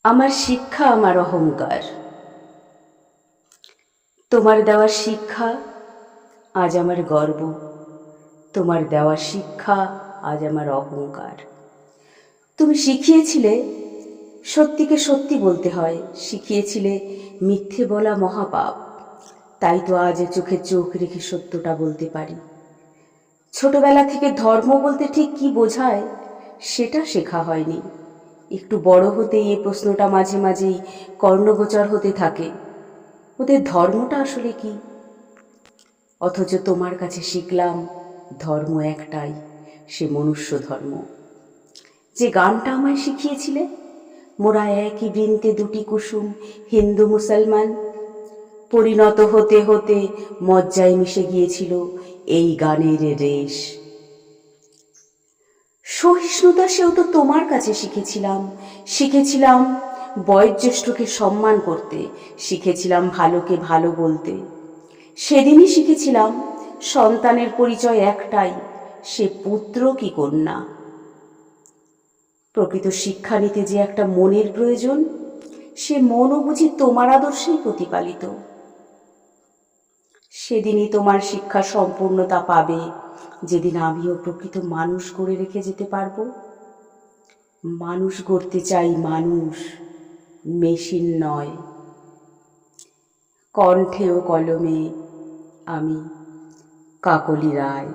আমার শিক্ষা আমার অহংকার। তোমার দেওয়া শিক্ষা আজ আমার গর্ব, তোমার দেওয়া শিক্ষা আজ আমার অহংকার। তুমি শিখিয়েছিলে সত্যিকে সত্যি বলতে হয়, শিখিয়েছিলে মিথ্যে বলা মহাপাপ। তাই তো আজ চোখে চোখ রেখে সত্যটা বলতে পারি। ছোটবেলা থেকে ধর্ম বলতে ঠিক কি বোঝায় সেটা শেখা হয়নি। একটু বড় হতেই এই প্রশ্নটা মাঝে মাঝেই কর্ণগোচর হতে থাকে, ওদের ধর্মটা আসলে কি। অথচ তোমার কাছে শিখলাম ধর্ম একটাই, সে মনুষ্য ধর্ম। যে গানটা আমায় শিখিয়েছিলে, মোরা একই বৃন্তে দুটি কুসুম, হিন্দু মুসলমান, পরিণত হতে হতে মজ্জায় মিশে গিয়েছিল এই গানের রেশ। সহিষ্ণুতা সেও তো তোমার কাছে শিখেছিলাম। শিখেছিলাম বয়োজ্যেষ্ঠকে সম্মান করতে, শিখেছিলাম ভালোকে ভালো বলতে। সেদিনই শিখেছিলাম সন্তানের পরিচয় একটাই, সে পুত্র কি কন্যা। প্রকৃত শিক্ষা নিতে যে একটা মনের প্রয়োজন, সে মনও বুঝি তোমার আদর্শেই প্রতিপালিত। সেদিনই তোমার শিক্ষা সম্পূর্ণতা পাবে, যেদিন আমিও প্রকৃত মানুষ গড়ে রেখে যেতে পারবো। মানুষ গড়তে চাই, মানুষ, মেশিন নয়। কণ্ঠে ও কলমে আমি, কাকলি রায়।